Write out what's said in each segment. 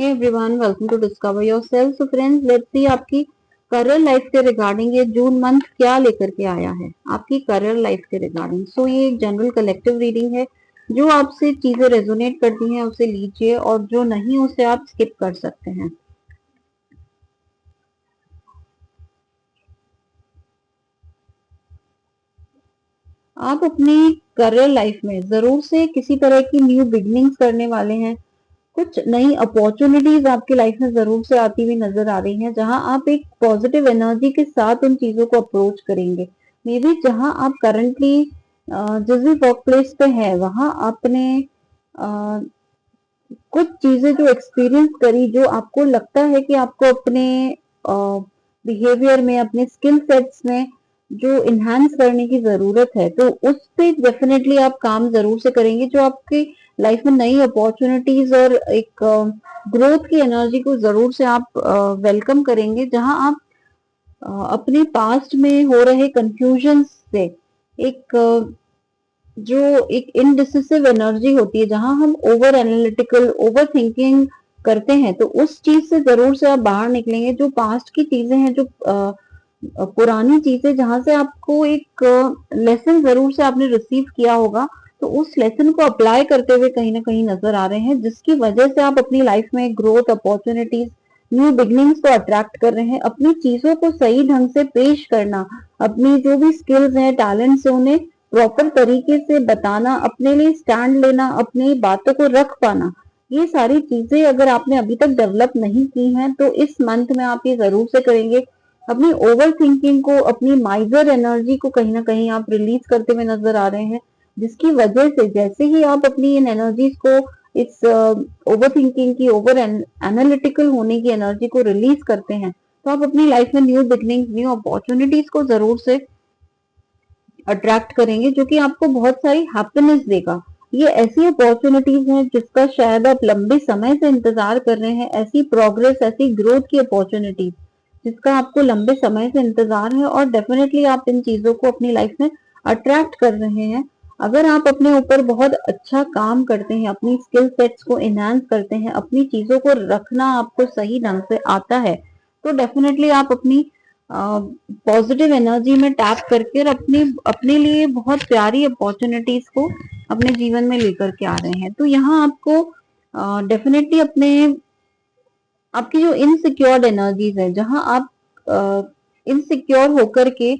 Hey everyone, welcome to Discover Yourself. So friends, let's see आपकी career life के regarding ये June month क्या लेकर के आया है आपकी करियर लाइफ के रिगार्डिंग। सो ये एक जनरल कलेक्टिव रीडिंग है। जो आपसे चीजें रेजोनेट करती हैं उसे लीजिए और जो नहीं उसे आप स्किप कर सकते हैं। आप अपनी करियर लाइफ में जरूर से किसी तरह की न्यू बिगनिंग्स करने वाले हैं। कुछ नई अपॉर्चुनिटीज आपकी लाइफ में जरूर से आती हुई नजर आ रही हैं, जहां आप एक पॉजिटिव एनर्जी के साथ उन चीजों को अप्रोच करेंगे। मे बी जहां आप करंटली जिस भी वर्क प्लेस पे है वहां आपने अ, कुछ चीजें जो एक्सपीरियंस करी, जो आपको लगता है कि आपको अपने बिहेवियर में, अपने स्किल सेट्स में जो इन्हांस करने की जरूरत है, तो उस पे डेफिनेटली आप काम जरूर से करेंगे। जो आपकी लाइफ में नई अपॉर्चुनिटीज और एक ग्रोथ की एनर्जी को जरूर से आप वेलकम करेंगे, जहां आप अपने पास्ट में हो रहे कंफ्यूजन से एक जो एक इनडिसिसिव एनर्जी होती है, जहां हम ओवर एनालिटिकल, ओवर थिंकिंग करते हैं, तो उस चीज से जरूर से आप बाहर निकलेंगे। जो पास्ट की चीजें हैं, जो पुरानी चीजें, जहां से आपको एक लेसन जरूर से आपने रिसीव किया होगा, तो उस लेसन को अप्लाई करते हुए कहीं ना कहीं नजर आ रहे हैं, जिसकी वजह से आप अपनी लाइफ में ग्रोथ, अपॉर्चुनिटीज, न्यू बिगनिंग्स को अट्रैक्ट कर रहे हैं। अपनी चीजों को सही ढंग से पेश करना, अपनी जो भी स्किल्स हैं, टैलेंट्स हैं, उन्हें प्रॉपर तरीके से बताना, अपने लिए स्टैंड लेना, अपनी बातों को रख पाना, ये सारी चीजें अगर आपने अभी तक डेवलप नहीं की हैं, तो इस मंथ में आप ये जरूर से करेंगे। अपनी ओवर थिंकिंग को, अपनी माइजर एनर्जी को कहीं ना कहीं आप रिलीज करते हुए नजर आ रहे हैं, जिसकी वजह से जैसे ही आप अपनी इन एनर्जीज को, इस ओवर थिंकिंग की, ओवर एनालिटिकल होने की एनर्जी को रिलीज करते हैं, तो आप अपनी लाइफ में न्यू बिगनिंग, न्यू अपॉर्चुनिटीज को जरूर से अट्रैक्ट करेंगे, जो कि आपको बहुत सारी हैप्पीनेस देगा। ये ऐसी अपॉर्चुनिटीज हैं जिसका शायद आप लंबे समय से इंतजार कर रहे हैं, ऐसी प्रोग्रेस, ऐसी ग्रोथ की अपॉर्चुनिटीज जिसका आपको लंबे समय से इंतजार है, और डेफिनेटली आप इन चीजों को अपनी लाइफ में अट्रैक्ट कर रहे हैं। अगर आप अपने ऊपर बहुत अच्छा काम करते हैं, अपनी स्किल सेट्स को एनहांस करते हैं, अपनी चीजों को रखना आपको सही ढंग से आता है, तो डेफिनेटली आप अपनी पॉजिटिव एनर्जी में टैप करके और अपनी अपने लिए बहुत प्यारी अपॉर्चुनिटीज को अपने जीवन में लेकर के आ रहे हैं। तो यहाँ आपको डेफिनेटली अपने, आपकी जो इनसिक्योर्ड एनर्जीज है, जहां आप इनसिक्योर होकर के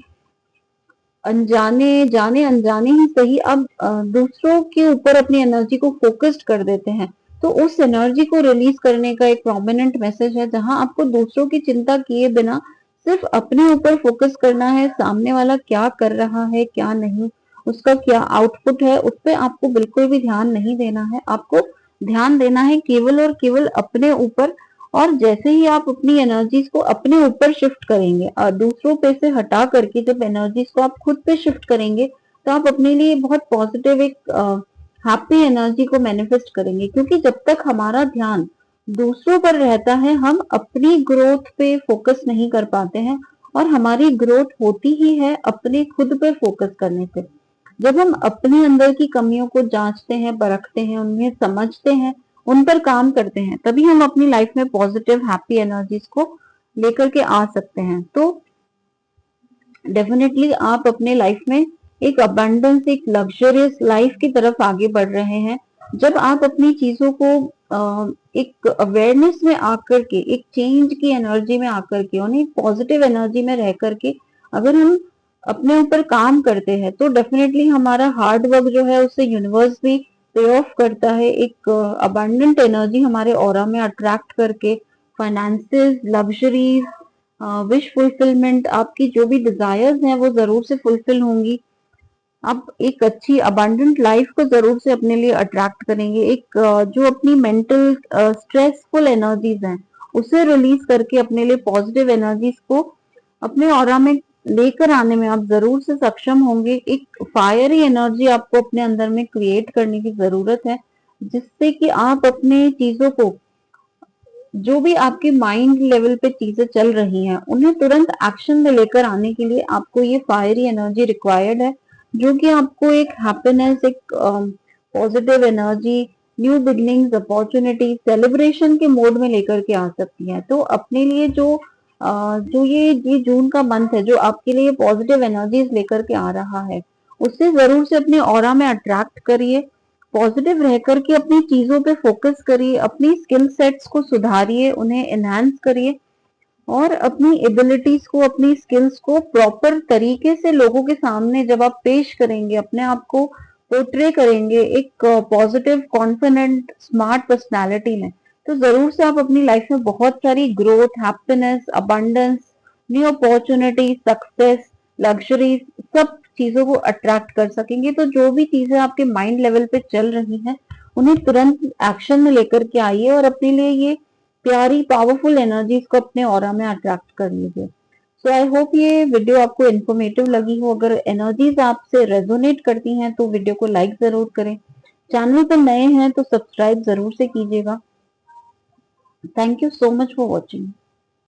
अनजाने, जाने अनजाने ही सही, अब दूसरों के ऊपर अपनी एनर्जी को फोकस्ड कर देते हैं, तो उस एनर्जी को रिलीज करने का एक प्रोमिनेंट मैसेज है, जहां आपको दूसरों की चिंता किए बिना सिर्फ अपने ऊपर फोकस करना है। सामने वाला क्या कर रहा है, क्या नहीं, उसका क्या आउटपुट है, उस पर आपको बिल्कुल भी ध्यान नहीं देना है। आपको ध्यान देना है केवल और केवल अपने ऊपर। और जैसे ही आप अपनी एनर्जीज को अपने ऊपर शिफ्ट करेंगे और दूसरों पे से हटा करके जब एनर्जीज को आप खुद पे शिफ्ट करेंगे, तो आप अपने लिए बहुत पॉजिटिव एक हैप्पी एनर्जी को मैनिफेस्ट करेंगे। क्योंकि जब तक हमारा ध्यान दूसरों पर रहता है, हम अपनी ग्रोथ पे फोकस नहीं कर पाते हैं, और हमारी ग्रोथ होती ही है अपने खुद पे फोकस करने से। जब हम अपने अंदर की कमियों को जांचते हैं, परखते हैं, उन्हें समझते हैं, उन पर काम करते हैं, तभी हम अपनी लाइफ में पॉजिटिव हैप्पी एनर्जीज को लेकर के आ सकते हैं। तो डेफिनेटली आप अपने लाइफ में एक अबंडेंस, एक लग्जरियस लाइफ की तरफ आगे बढ़ रहे हैं। जब आप अपनी चीजों को एक अवेयरनेस में आकर के, एक चेंज की एनर्जी में आकर के, और एक पॉजिटिव एनर्जी में रह करके अगर हम अपने ऊपर काम करते हैं, तो डेफिनेटली हमारा हार्ड वर्क जो है उससे यूनिवर्स भी पे ऑफ करता है। एक अबंडेंट एनर्जी हमारे ऑरा में अट्रैक्ट करके फाइनेंसेस, लग्जरीज, विश फुलफिलमेंट, आपकी जो भी डिजायर्स हैं वो जरूर से फुलफिल होंगी। आप एक अच्छी अबंडेंट लाइफ को जरूर से अपने लिए अट्रैक्ट करेंगे। एक जो अपनी मेंटल स्ट्रेसफुल एनर्जीज हैं उसे रिलीज करके अपने लिए पॉजिटिव एनर्जीज को अपने ऑरा में लेकर आने में आप जरूर से सक्षम होंगे। एक फायरी एनर्जी आपको अपने अंदर में क्रिएट करने की जरूरत है, जिससे कि आप अपने चीजों को, जो भी आपके माइंड लेवल पे चीजें चल रही हैं, उन्हें तुरंत एक्शन में लेकर आने के लिए आपको ये फायरी एनर्जी रिक्वायर्ड है, जो कि आपको एक हैप्पीनेस, एक positive energy, new beginnings, opportunity, celebration के मोड में लेकर के आ सकती हैं। तो अपने लिए जो ये जून का मंथ है जो आपके लिए पॉजिटिव एनर्जीज लेकर के आ रहा है, उससे जरूर से अपने ऑरा में अट्रैक्ट करिए। पॉजिटिव रह करके अपनी चीजों पे फोकस करिए, अपनी स्किल सेट्स को सुधारिए, उन्हें एनहांस करिए और अपनी एबिलिटीज को, अपनी स्किल्स को प्रॉपर तरीके से लोगों के सामने जब आप पेश करेंगे, अपने आप को पोर्ट्रे करेंगे एक पॉजिटिव, कॉन्फिडेंट, स्मार्ट पर्सनालिटी में, तो जरूर से आप अपनी लाइफ में बहुत सारी growth, happiness, abundance, new opportunity, success, luxuries, सब चीजों को अट्रैक्ट कर सकेंगे। तो जो भी चीजें आपके माइंड लेवल पे चल रही हैं, उन्हें तुरंत एक्शन में लेकर के आइए और अपने लिए ये प्यारी पावरफुल एनर्जीज को अपने ऑरा में अट्रैक्ट कर लीजिए। सो आई होप ये वीडियो आपको इन्फॉर्मेटिव लगी हो। अगर एनर्जीज आपसे रेजोनेट करती हैं तो वीडियो को लाइक जरूर करें। चैनल पर नए हैं तो सब्सक्राइब जरूर से कीजिएगा। Thank you so much for watching.